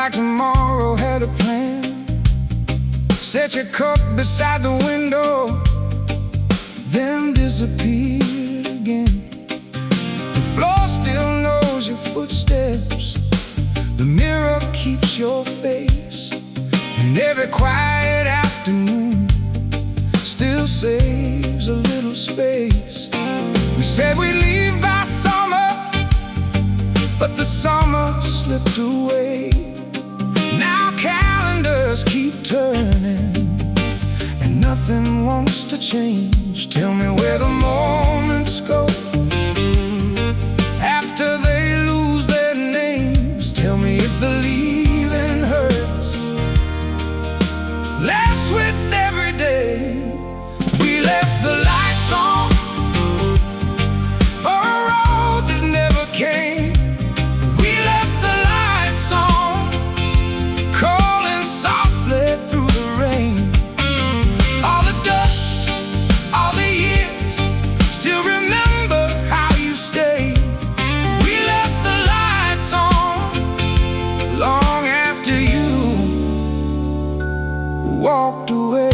like tomorrow had a plan. Set your cup beside the window, then disappeared again. The floor still knows your footsteps, the mirror keeps your face, and every quiet afternoon still saves a little space. We said we'd leave by summer, but the summer slipped away. Now calendars keep turning, and nothing wants to change. Tell me where the moments go after they lose their names. Tell me if the leaving hurts less with every day. We left the lights on for a road that never came. We left the lights on, calling softly through the rain. All the dust, all the years, still remember how you stayed. We left the lights on long after you walked away.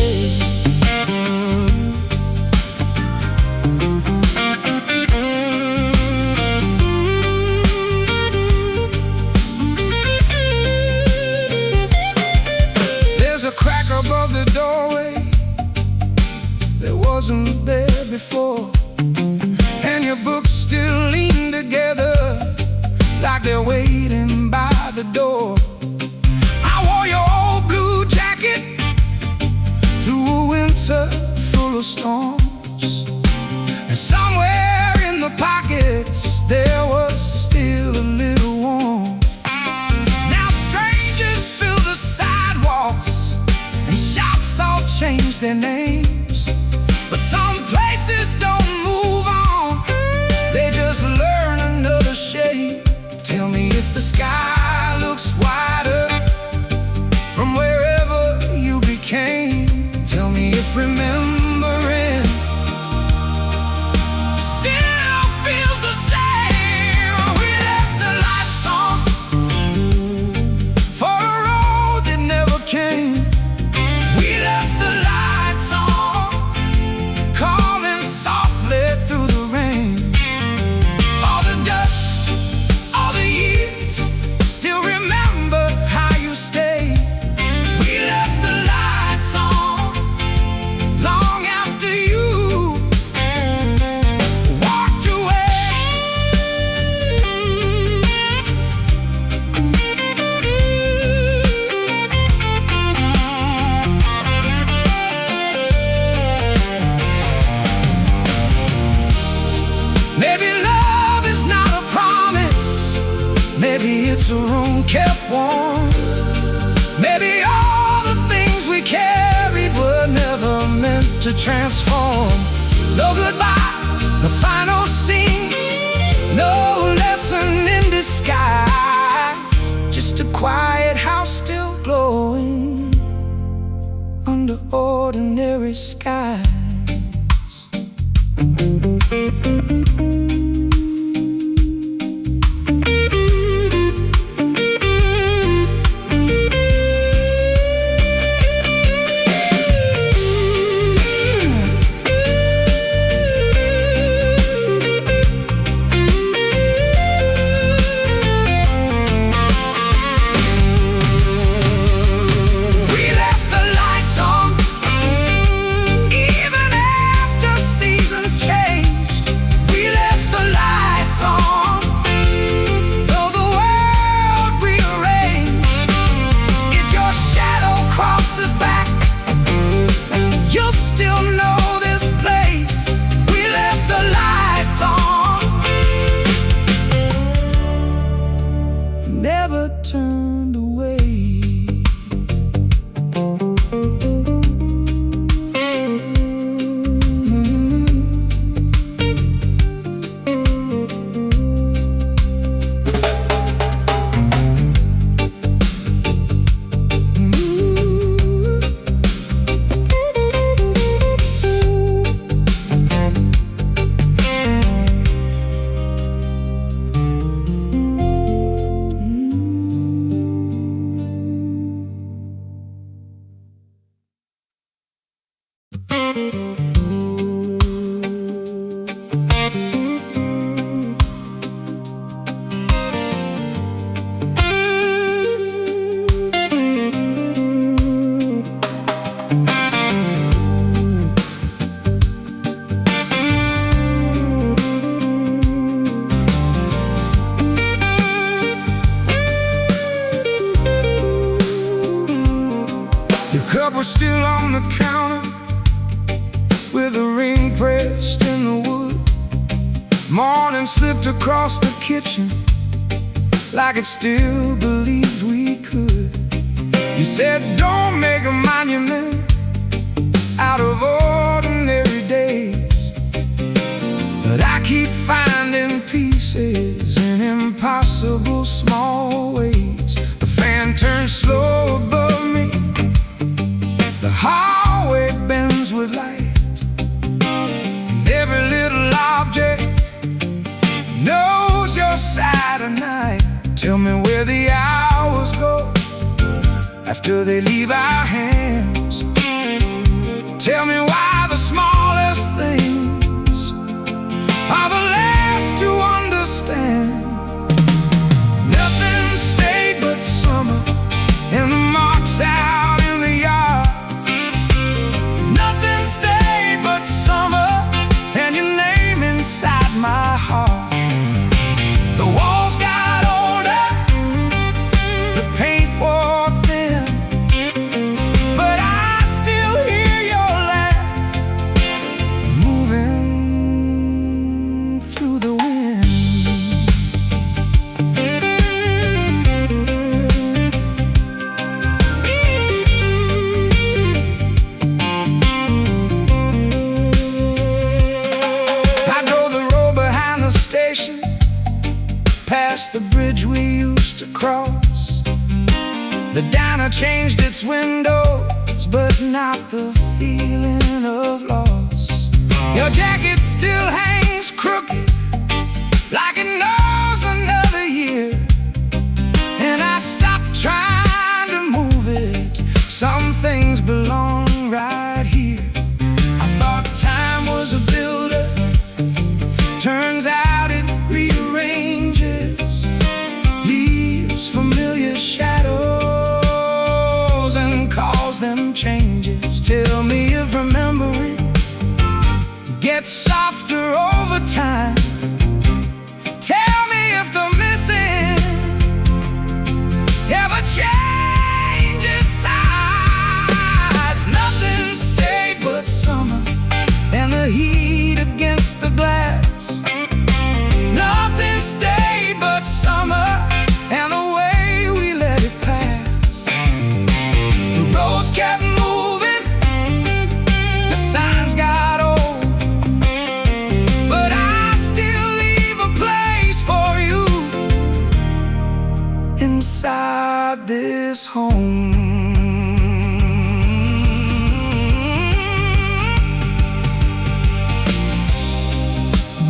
There's a crack above the doorway that wasn't there before, and your books still lean together like they're waiting by the door. I wore your old blue jacket through a winter full of storms, and somewhere in the pockets there was still a little warmth. Now strangers fill the sidewalks, and shops all change their names, but some places don't move on, they just learn another shape. Tell me if the sky looks wider from wherever you became. Tell me if remembering still feels the same. We left the lights on for a road that never came. We left the lights on, calling softly through the rain. All the dust, all the years, still remember how you stayed. We left the lights on long after you walked away. Maybe love is not a promise, maybe it's a room kept warm. Maybe all the things we carried were never meant to transform. No goodbye, no final scene, no lesson in disguise, just a quiet house still glowing under ordinary skies. We left the lights on, even Your cup was still on the counter with a ring pressed in the wood. Morning slipped across the kitchen like it still believed we could. You said don't make a monument out of ordinary days, but I keep finding pieces in impossible small ways. The fan turns slow above me, the hallway bends with light, and every little object knows your side of night. Tell me where the hours go after they leave our hands. Tell me why the smallest things are the last to understand. Nothing stayed but summer and the marks out in the yard. Nothing stayed but summer and your name inside my heart. The walls got older, the paint wore thin, but I still hear your laugh moving through the wind. I know the road behind the station, past the bridge we used to cross. The diner changed its windows, but not the feeling of loss. Your jacket still hangs crooked, like it knows another year, and I stopped trying to move it. Some things belong right here. I thought time was a builder, turns out it rearranges, leaves familiar shadows and calls them changes. Tell me if remembering gets softer over time. Tell me if the missing ever changes sides. Nothing stayed but summer and the heat against the glass. Nothing stayed but summer and the way we let it pass. The roads kept moving, the signs got old, but I still leave a place for you inside this home.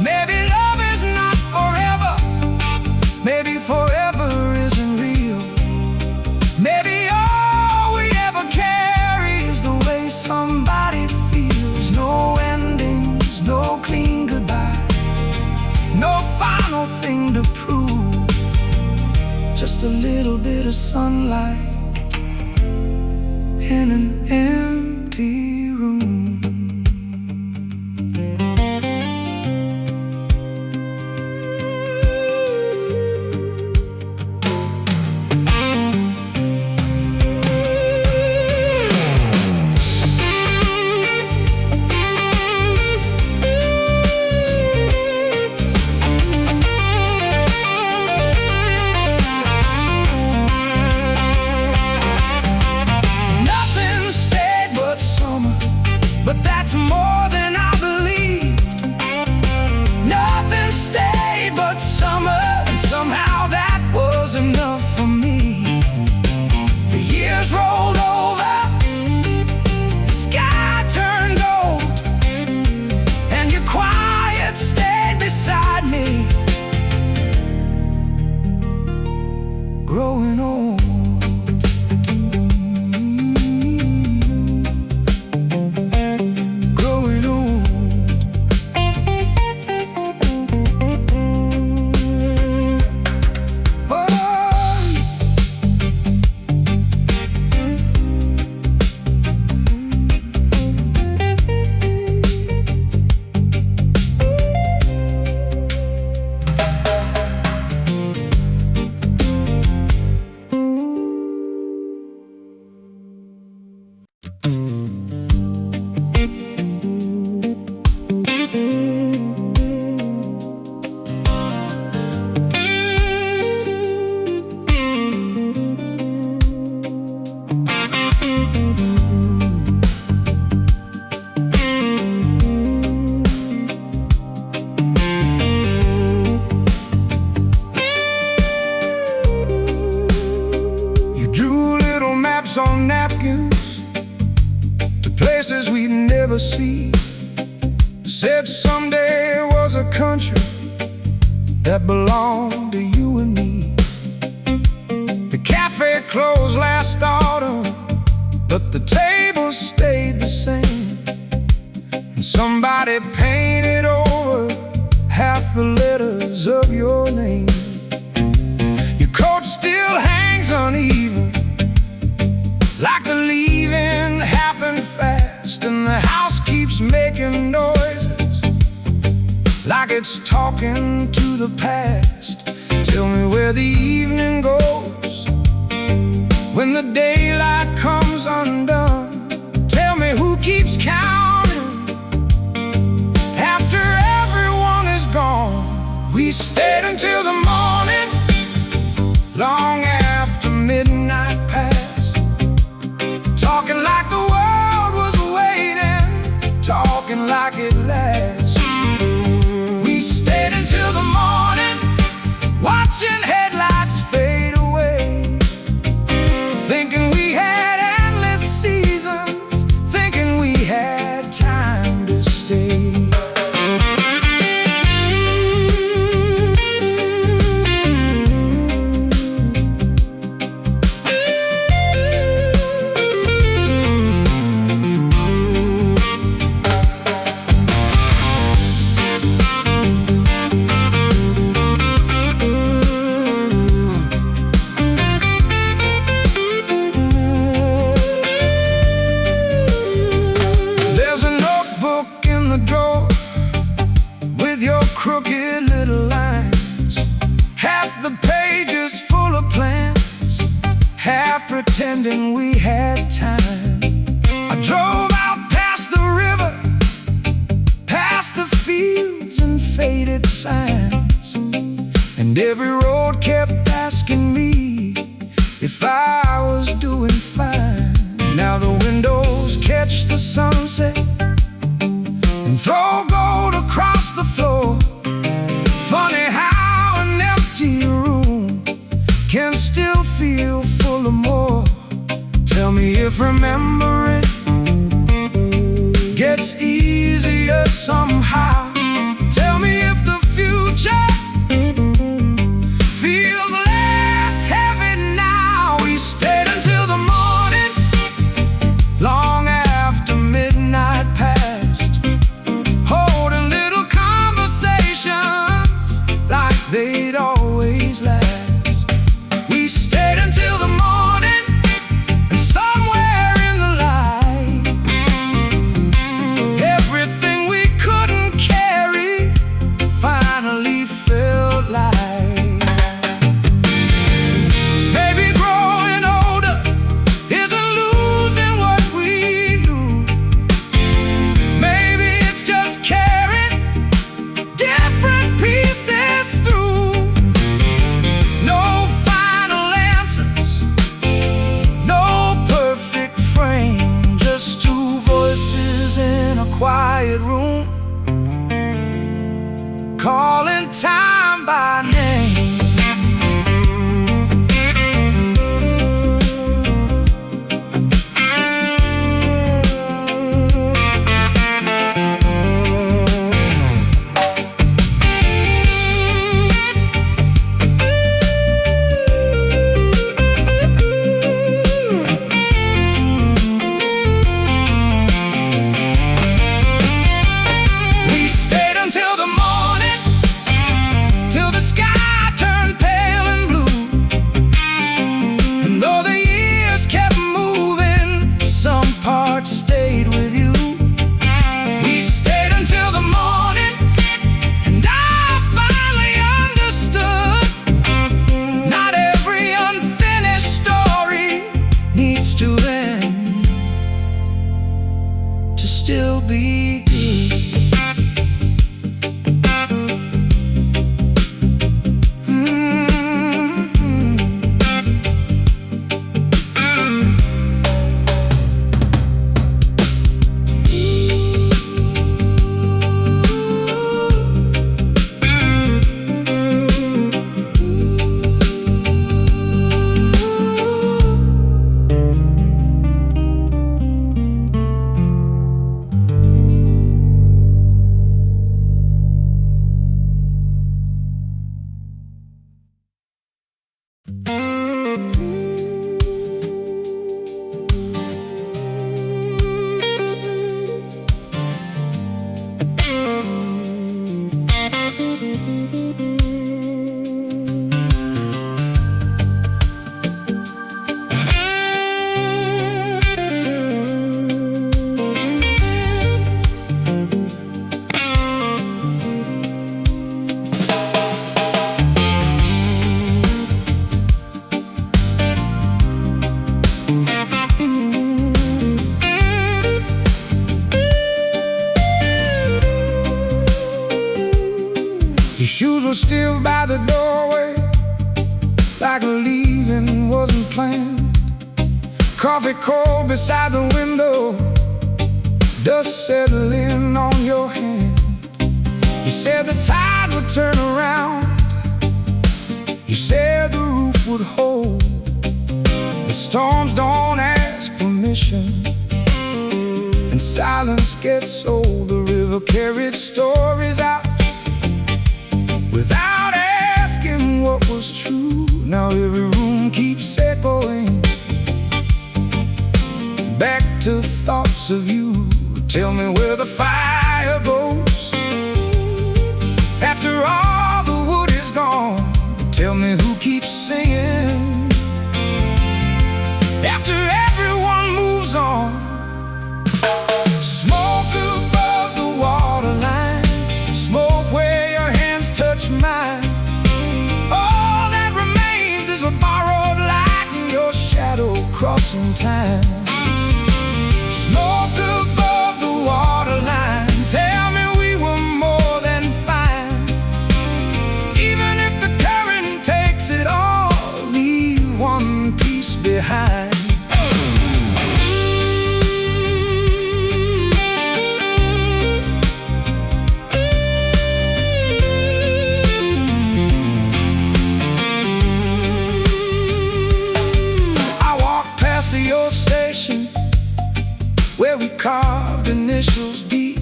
Maybe love is not forever, maybe forever isn't real. Maybe all we ever carry is the way somebody feels. No endings, no clean goodbye, no final thing to prove. Just a little bit of sunlight in an empty room. Nothing stayed but summer maps on napkins to places we'd never see. Said someday was a country that belonged to you and me. The cafe closed last autumn, but the table stayed the same. And somebody painted over half the letters of your name. Your coat still hangs uneven, like the leaving happened fast. And the house keeps making noises, like it's talking to the past. Tell me where the evening goes when the daylight comes undone. Tell me who keeps counting after everyone is gone. We stayed until the morning, long after midnight passed, talking like the world was waiting, talking like it lasts. We stayed until the morning, watching headlights fade away, thinking we had endless seasons, thinking we had time to stay. Crooked little lines, half the pages full of plans, half pretending we had time. I drove out past the river, past the fields and faded signs, and every road kept asking me if I was doing fine. Now the windows catch the sunset and throw gold across the floor. Funny how an empty room can still feel full of more. Tell me if remembering gets easier somehow. Tell me if the future feels less heavy now. We stayed until the morning, long after midnight passed, holding little conversations like they'd always last. We stayed until the morning, and somewhere in the light, everything we couldn't carry finally felt light. Maybe growing older isn't losing what we knew. Maybe it's just carrying different pieces through. No final answers, no perfect frame, just two voices in a quiet room, calling time by name. We stayed until the morning, till the sky turned pale and blue. And though the years kept moving, some parts stayed with you. We stayed until the morning, and I finally understood not every unfinished story needs to end to still be good. Your shoes were still by the doorway, like leaving wasn't planned. Coffee cold beside the window, dust settling on your hand. You said the tide would turn around, you said the roof would hold. The storms don't ask permission, and silence gets old. The river carried stories out without asking what was true. Now every room keeps echoing back to thoughts of you. Tell me where the fire goes after all the wood is gone. Tell me who keeps singing after everyone moves on. Smoke above the waterline, smoke where your hands touch mine. All that remains is a borrowed light and your shadow crossing time. Smoke above the waterline, tell me we were more than fine. Even if the current takes it all, leave one piece behind. I walked past the old station where we carved initials deep.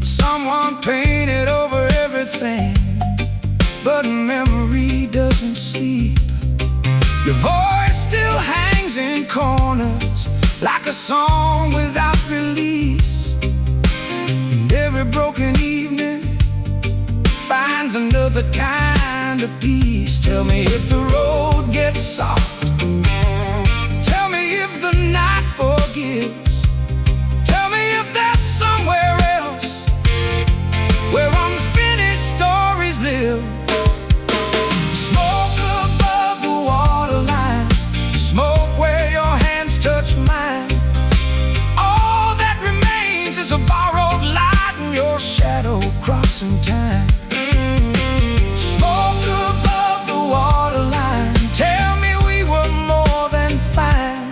Someone painted over everything, but memory doesn't sleep. Your voice still hangs in corners like a song without release. And every broken evening finds another kind of peace. Tell me if the road gets soft, tell me if the night forgives. Tell me if there's somewhere else where unfinished stories live. Smoke above the waterline, smoke where your hands touch mine. All that remains is a borrowed light and your shadow crossing time. Smoke above the waterline, tell me we were more than fine.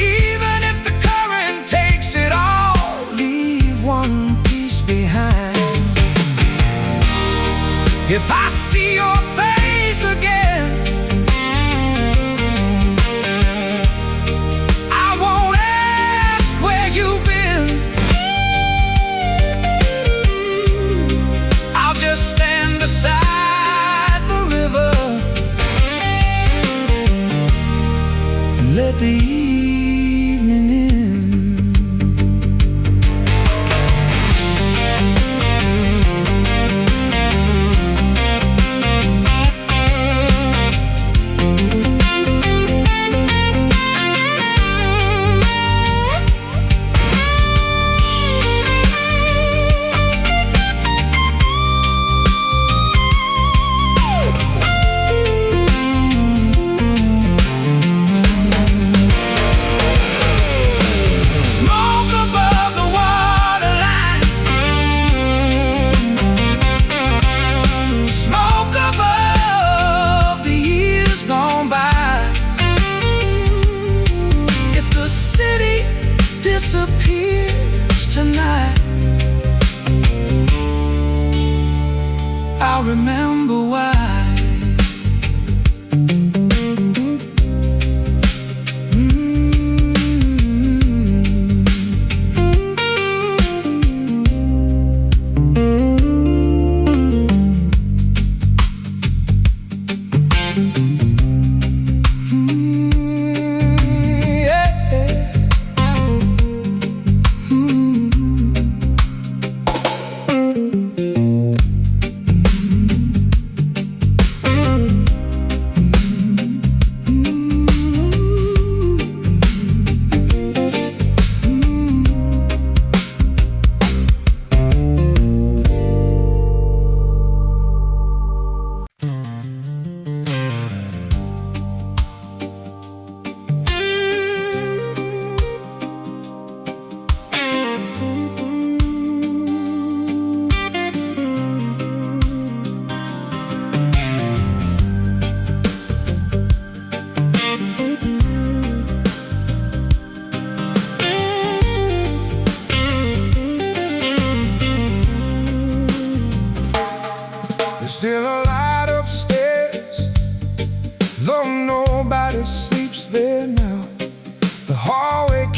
Even if the current takes it all, leave one piece behind. If I see your face again, I won't ask where you've been. I'll just stand beside the river and let the evening in.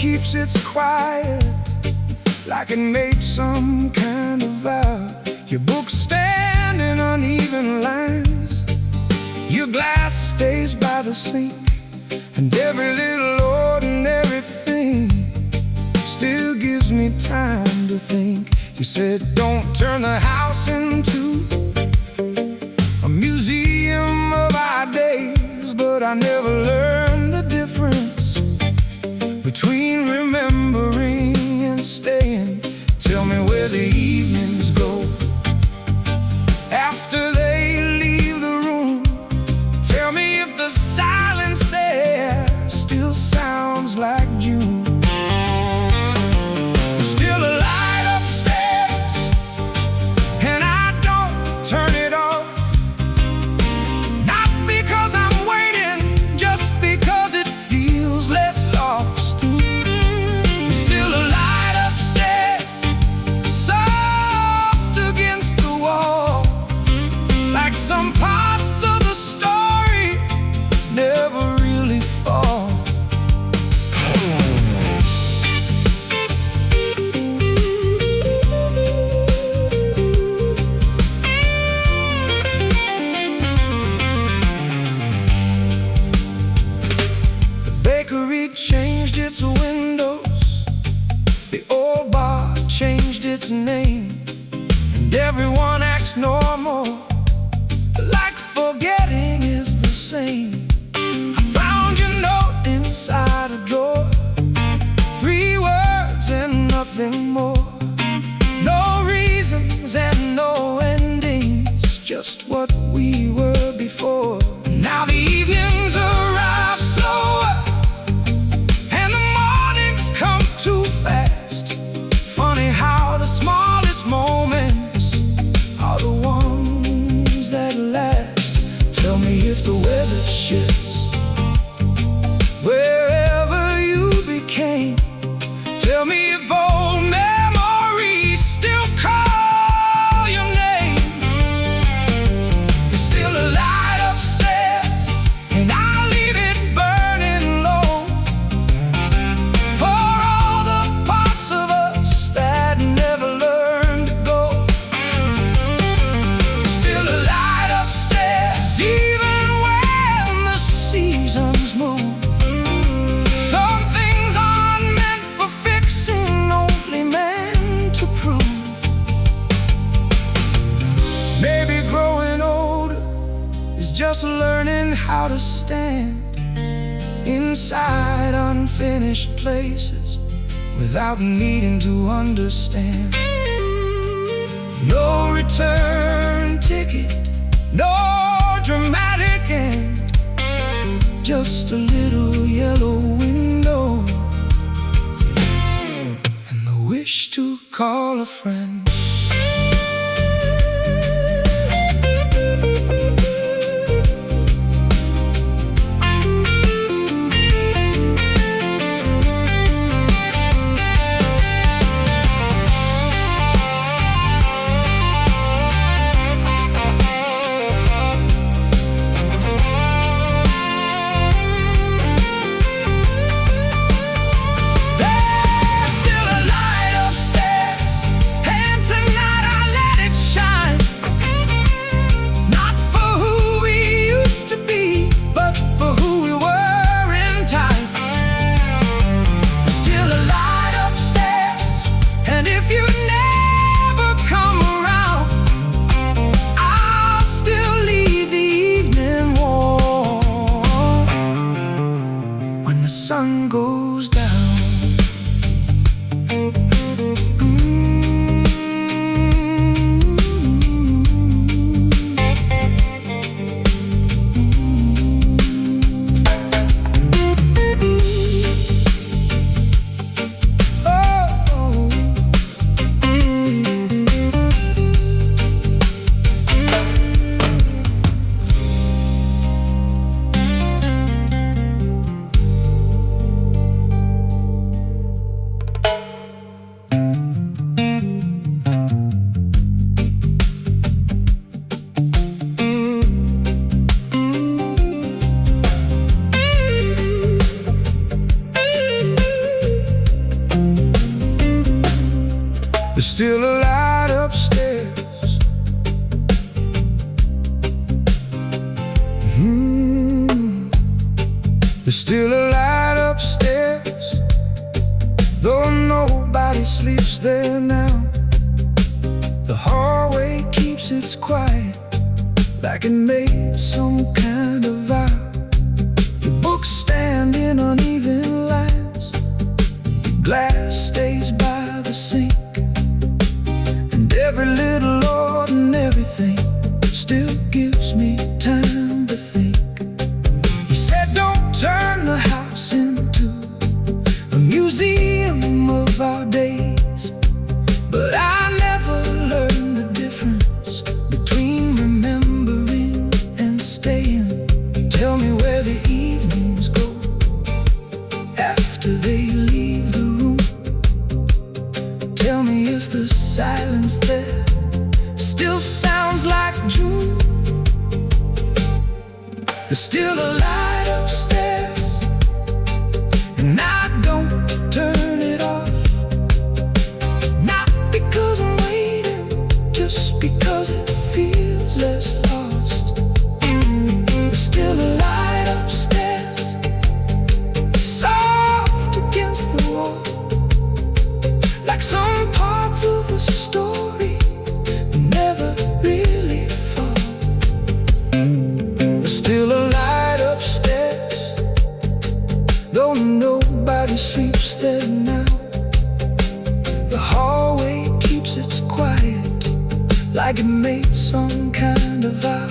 keeps its quiet, like it makes some kind of vow. Your books stand in uneven lines, your glass stays by the sink, and every little ordinary thing still gives me time to think. You said don't turn the house into a museum of our days, but I never learned the difference between remembering and staying. Tell me where the evenings go after they leave the room. Tell me if the silence there still sounds like June. There's still a light upstairs, and I don't turn it off. Not because I'm waiting, just because it feels less lost. There's still a light upstairs, soft against the wall, like some parts of the story never really fall. The bakery changed its windows, the old bar changed its name, and everyone acts normal, like forgetting is the same. I found your note inside a drawer, 3 words and nothing more. No reasons and no endings, just what we were before. Now the evenings arrive slower, and the mornings come too fast. Funny how the smallest moments are the ones that last. Tell me if the weather shifts wherever you became. Tell me if old memories still call your name. There's still a light upstairs, and I'll leave it burning low for all the parts of us that never learned to go. Still a light upstairs, even when the seasons move. Some things aren't meant for fixing, only meant to prove. Maybe growing older is just learning how to stand inside unfinished places without needing to understand. No return ticket, no dramatic end, just a little yellow window and the wish to call a friend. There's still a light upstairs, and tonight I let it shine. Not for who we used to be, but for who we were in time. There's still a light upstairs, and if you never come around, I'll still leave the evening warm when the sun goes down. like it made some kind of vow. Your books stand in uneven lines, glass stays by the sink, and every little ordinary thing still gives me time to think. He said don't turn the house into a museum of our days, but I never learned the difference between remembering and staying. Tell me where the evenings go after they leave the room. Tell me if the silence there still sounds like June. There's still a light upstairs, and I don't turn it off. Not because I'm waiting, just because it feels less lost. There's still a light upstairs, soft against the wall, like some parts of the story never really fall. There's still a light upstairs, though nobody sleeps there now. The hallway keeps its quiet, like it made some kind of vow.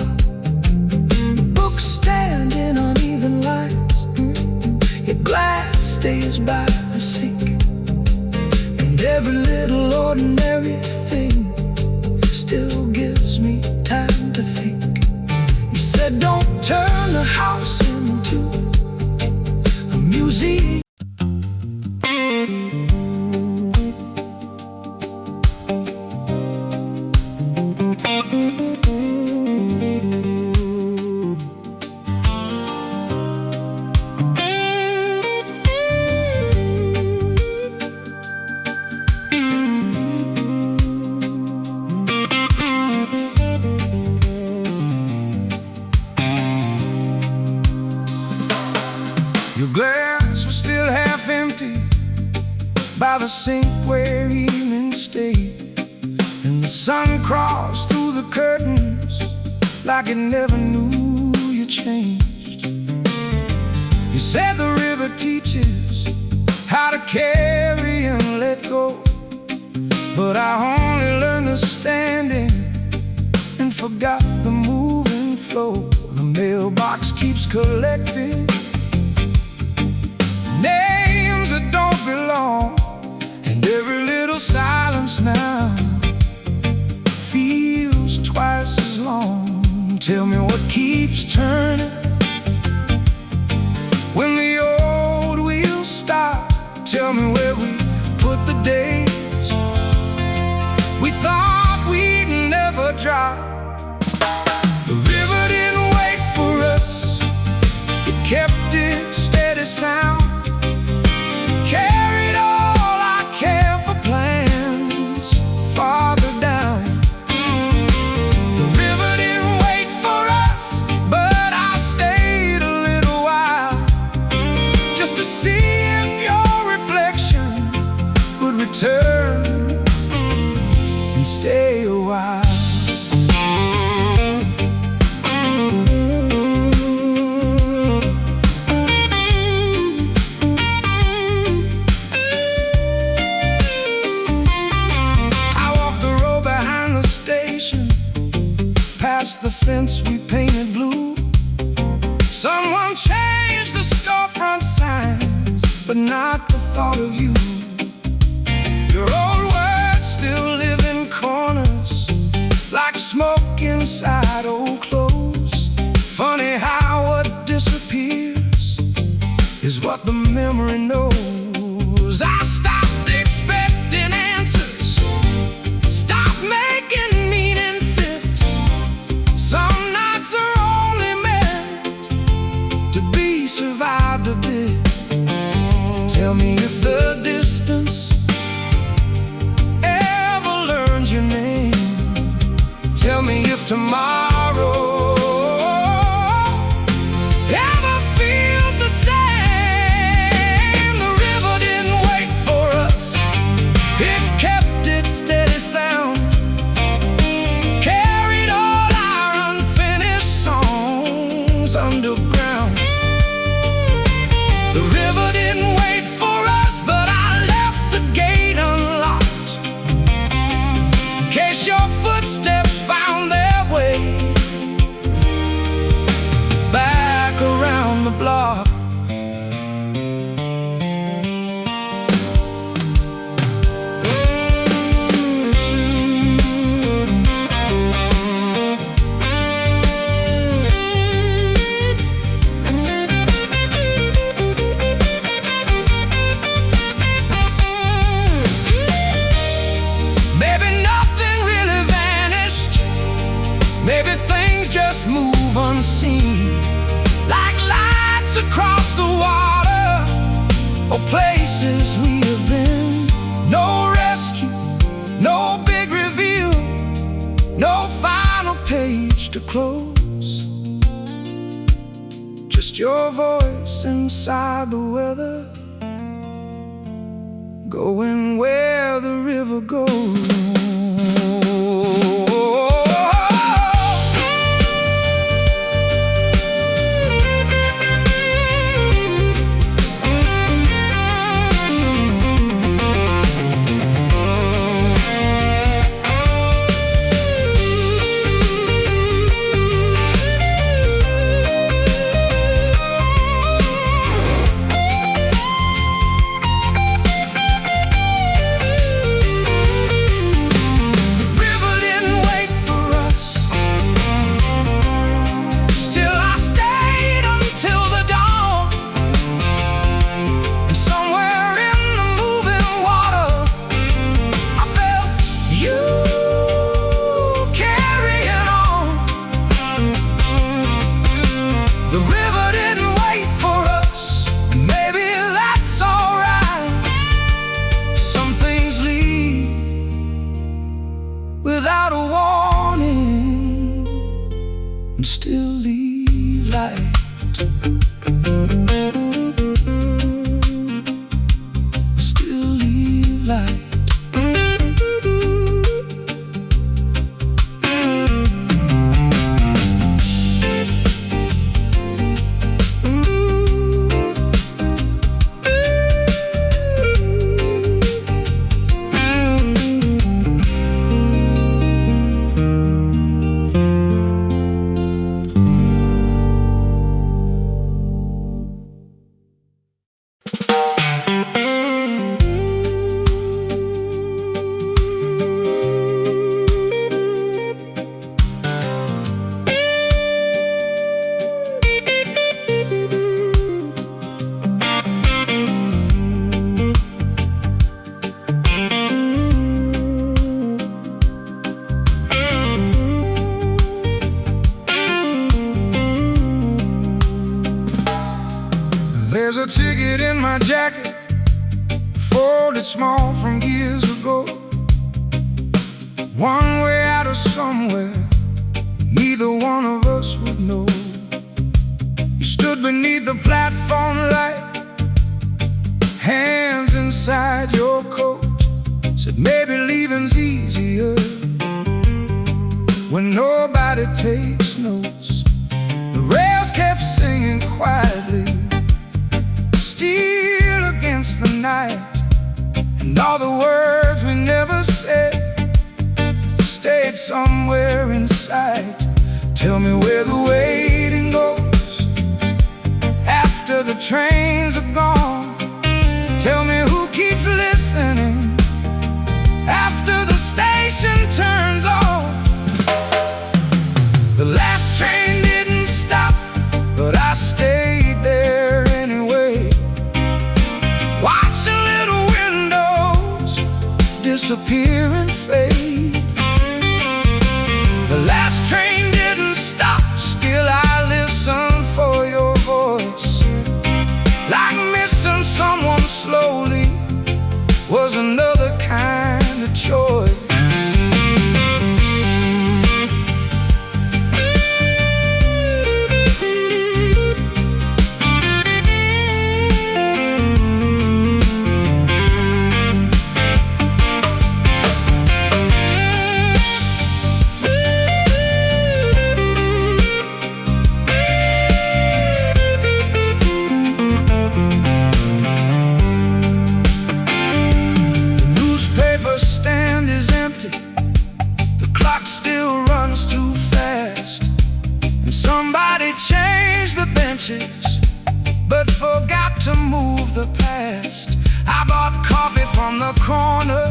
The books stand in uneven lines, your glass stays by the sink, and every little ordinary thing still gives me time to think. He said don't turn the house into a museum. Your glass was still half empty by the sink where evening stayed, and the sun crossed through the curtains like it never knew you changed. You said the river teaches how to carry and let go, but I only learned the standing and forgot the moving flow. The mailbox keeps collecting names that don't belong, and every little silence now feels twice as long. Tell me what keeps turning when the old wheels stop. Tell me where we put the days we thought we'd never drop. The river didn't wait for us, it kept its steady sound, carried all our careful plans farther down. The river didn't wait for us, but I stayed a little while just to see if your reflection would return and stay a while. Past the fence we painted blue, someone changed the storefront signs, but not the thought of you. Your old words still live in corners, like smoke inside old clothes. Funny how what disappears is what the memory knows. I stopped expecting answers, stopped making meaning fit. Some nights are only meant to be survived a bit. Tell me if the distance ever learns your name. Tell me if tomorrow ever feels the same. The river didn't wait for us, it kept its steady sound, carried all our unfinished places we have been. No rescue, no big reveal, no final page to close. Just your voice inside the weather, going where the river goes. Without a warning, and still leave light. Still leave light. There's a ticket in my jacket, folded small from years ago. One way out of somewhere, neither one of us would know. You stood beneath the platform light, hands inside your coat. Said maybe leaving's easier when nobody takes notes. The rails kept singing quietly, still against the night, and all the words we never said stayed somewhere inside. Tell me where the waiting goes after the trains are gone. Tell me who keeps listening after the station turns off. The last train didn't stop, but I stayed there anyway, watching little windows disappear and fade. The last train didn't stop, still I listen for your voice. Like missing someone slowly was another kind of choice. Somebody changed the benches, but forgot to move the past. I bought coffee from the corner,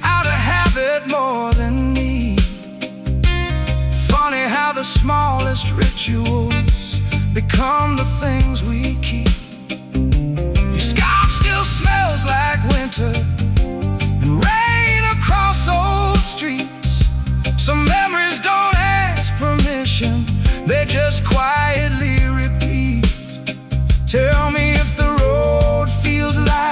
out of habit more than need. Funny how the smallest rituals become the things we keep. Your scarf still smells like winter and rain across old streets. Some memories don't ask permission, they just quietly repeat. Tell me if the road feels like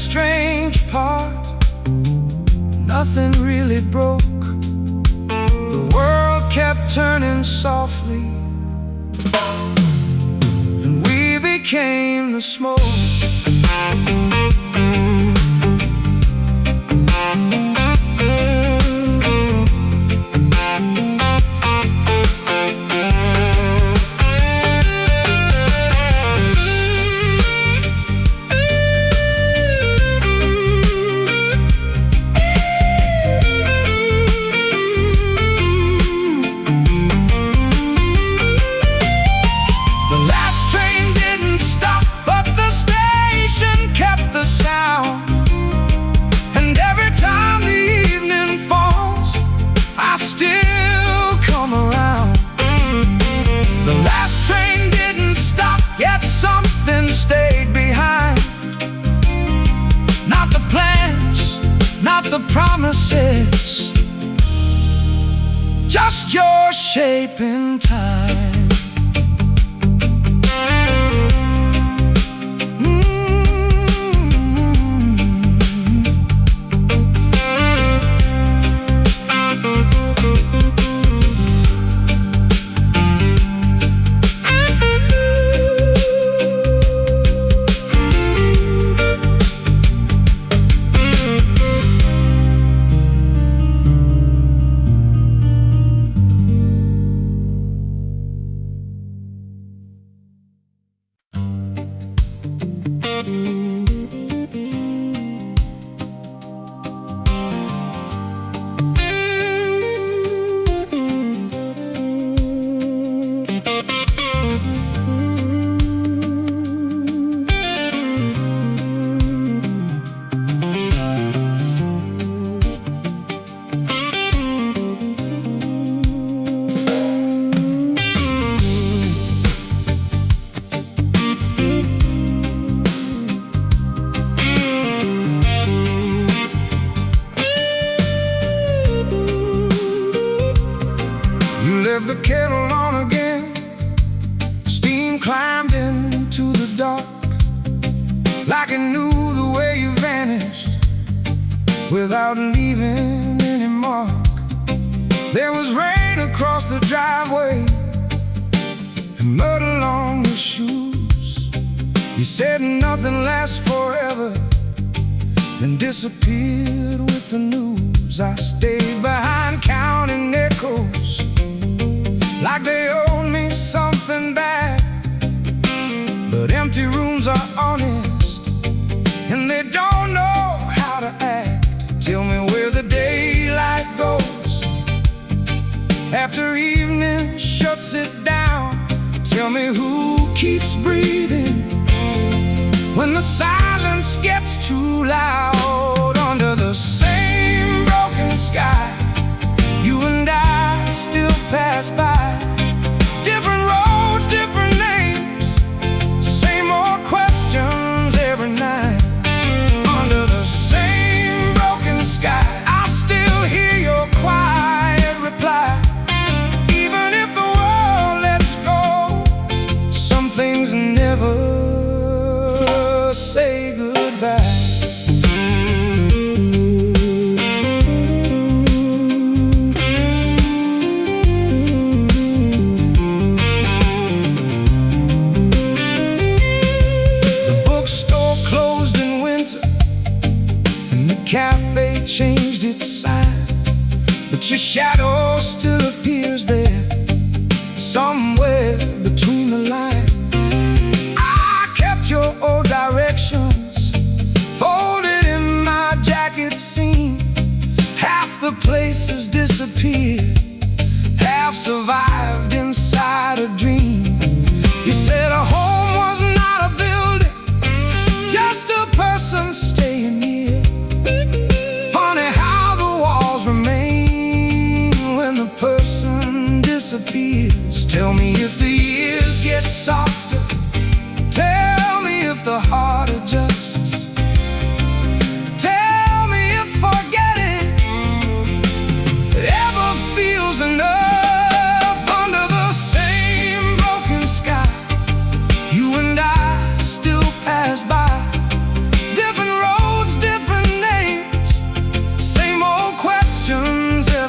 strange part, nothing really broke. The world kept turning softly, and we became the smoke. Promises, just your shape in time. The kettle on again, steam climbed into the dark, like it knew the way you vanished without leaving any mark. There was rain across the driveway and mud along your shoes. You said nothing lasts forever, then disappeared with the news. I stayed behind counting echoes, like they owed me something back. But empty rooms are honest, and they don't know how to act. Tell me where the daylight goes after evening shuts it down. Tell me who keeps breathing when the silence gets too loud. Under the same broken sky, you and I still pass by. Different roads, different names, same old questions every night. Under the same broken sky, I still hear your quiet reply. Even if the world lets go, some things never say goodbye. Cafe changed its sign, but your shadow still appears there, somewhere between the lines. I kept your old directions folded in my jacket seam. Half the places disappeared, half survived inside a dream. You said a home was not a building, just a person staying here. Funny how the walls remain when the person disappears. Tell me if the years get softer, tell me if the heart adjusts. Tell me if forgetting ever feels enough. Under the same broken sky, you and I still pass by. Different roads,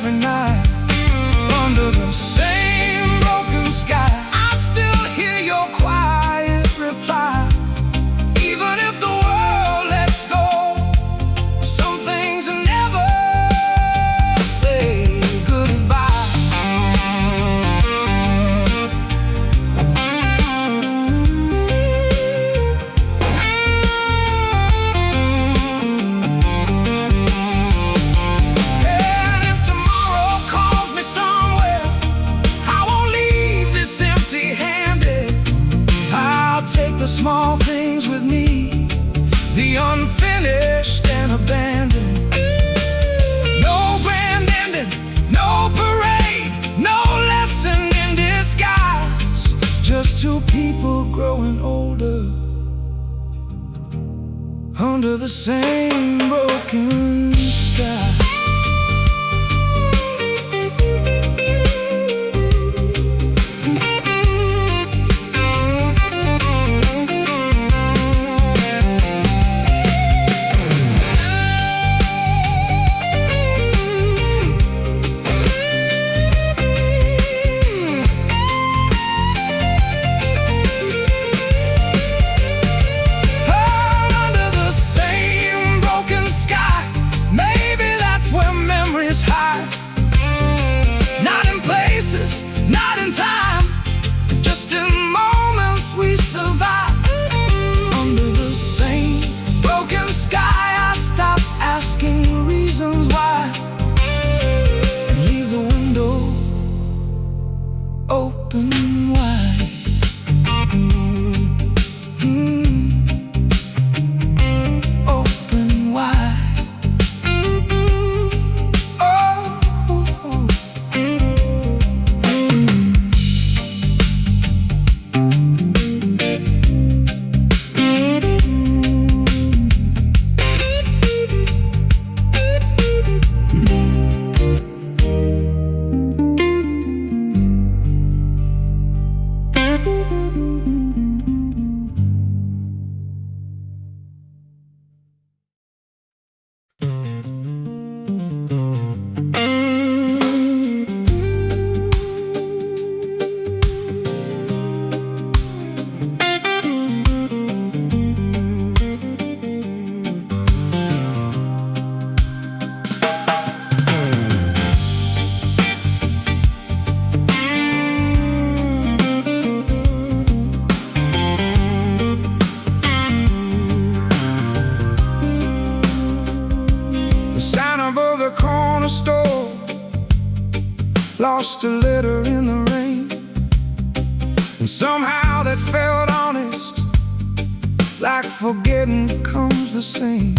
every night under the same broken sky. I still hear your quiet reply. Even if the world lets go, some things never say goodbye. And if tomorrow calls me somewhere, I won't leave this empty-handed. I'll take the small things with me, the unfinished and abandoned. No grand ending, no parade, no lesson in disguise. Just two people growing older under the same broken sky. Under the same broken sky, maybe that's where memories hide. Not in places, not in time, just in moments we survive. Under the same broken sky, I stop asking reasons why and leave the window open wide. Open wide. Oh. The sign above the corner store lost a letter in the rain, and somehow that felt honest, like forgetting comes the same.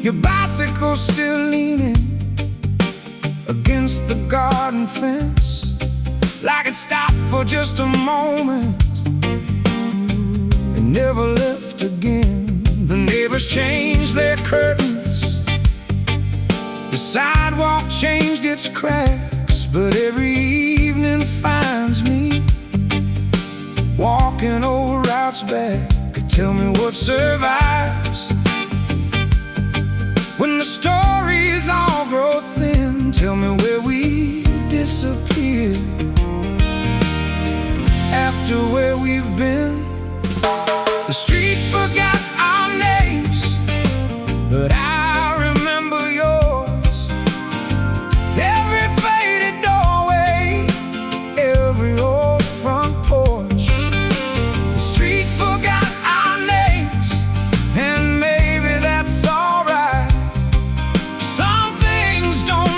Your bicycle still leaning against the garden fence, like it stopped for just a moment and never left again. The neighbors changed their curtains, the sidewalk changed its cracks, but every evening finds me walking old routes back. Tell me what survives when the stories all grow thin. Tell me where we disappear after where we've been. The street forgot our names, but I remember yours. Every faded doorway, every old front porch. The street forgot our names, and maybe that's alright. Some things don't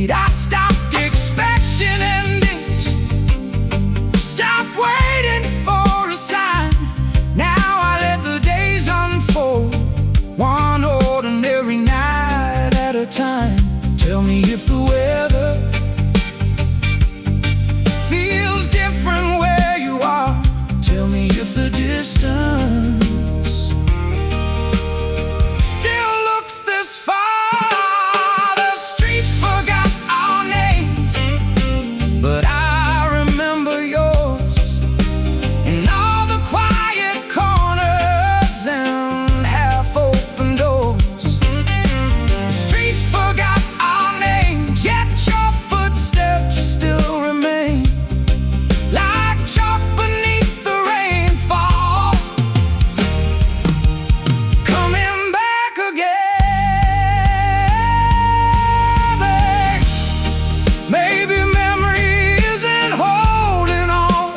fade. I stopped expecting endings, stopped waiting for a sign. Now I let the days unfold, one ordinary night at a time. Tell me if the weather feels different where you are. Tell me if the distance still looks this far. The street forgot our names, but I remember yours, and all the quiet corners and half-open doors. The street forgot our names, yet your footsteps still remain, like chalk beneath the rainfall, coming back again. Maybe memory isn't holding on,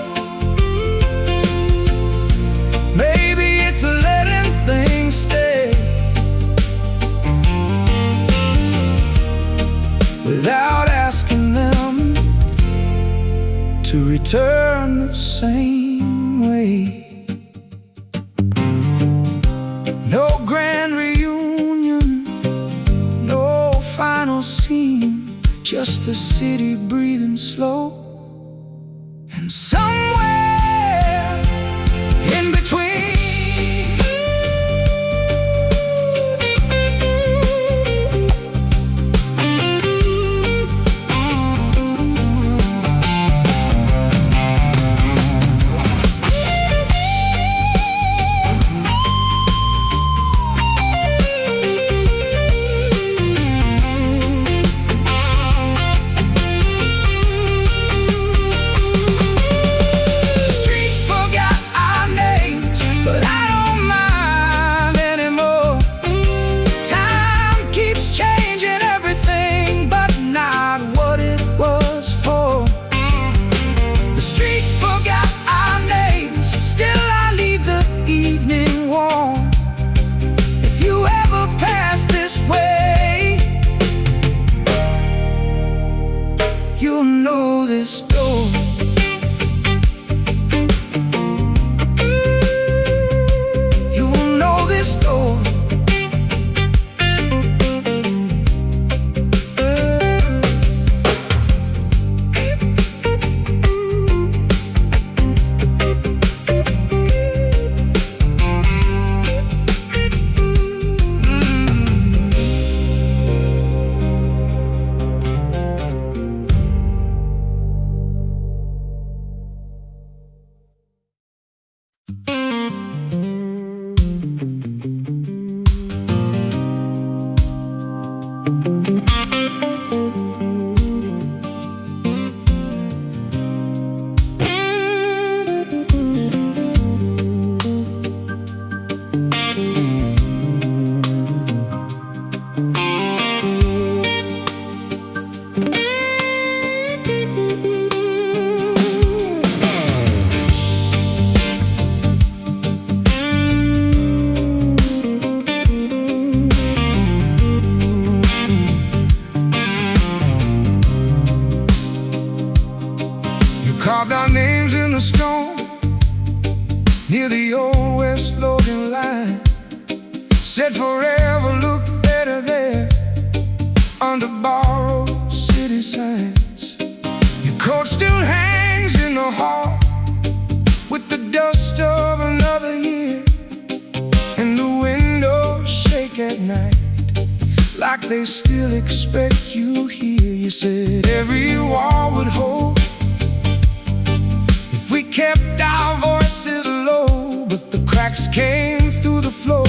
maybe it's letting things stay without asking them to return the same way. No grand reunion, no final scene, just the city breathing slow, and somewhere in between, you'll know this door. You'll know this door. Carved our names in the stone near the old West Logan line. Said forever look better there under borrowed city signs. Your coat still hangs in the hall with the dust of another year, and the windows shake at night like they still expect you here. You said every wall would hold if we kept our voices low, but the cracks came through the floor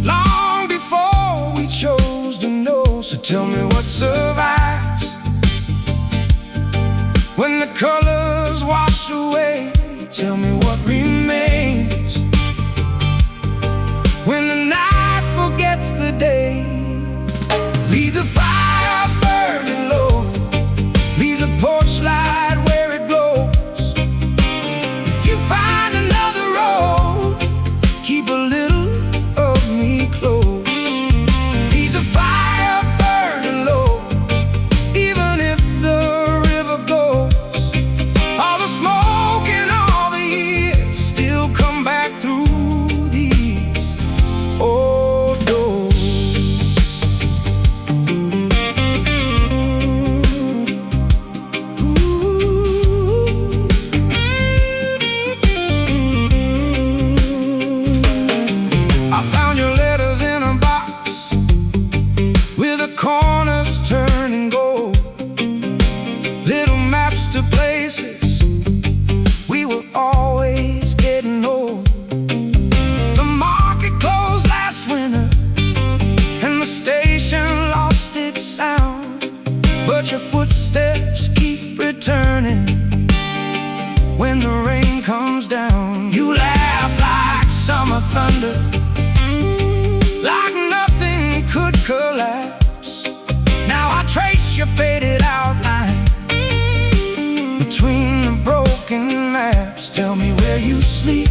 long before we chose to know. So tell me what survives when the colors wash away. Tell me what remains when the night forgets the day. Leave the fire burning low, leave the porch light where it glows. If you find another road, keep a little of me close. Leave the fire burning low, but your footsteps keep returning. When the rain comes down, you laugh like summer thunder, like nothing could collapse. Now I trace your faded outline between the broken maps. Tell me where you sleep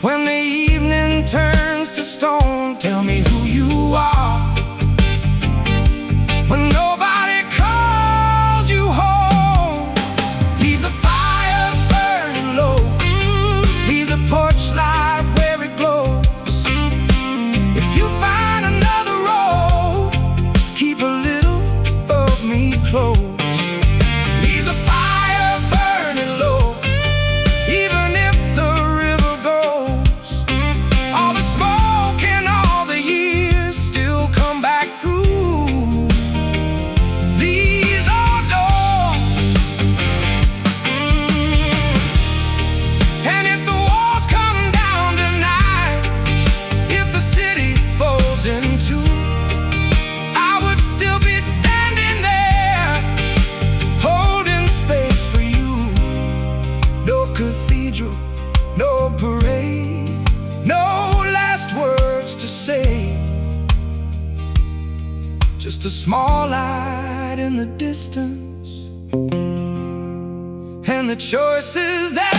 when the evening turns to stone. Tell me who you are when nobody calls you home. Leave the fire burning low, leave the porch light where it glows. If you find another road, keep a little of me close. Leave the fire burning low, even if the river goes. All the smoke and all the years still come back through these old doors. And if the walls come down tonight, if the city folds in two, I would still be standing there, holding space for you. No cathedral, no parade, no last words to say, just a small light in the distance, and the choices that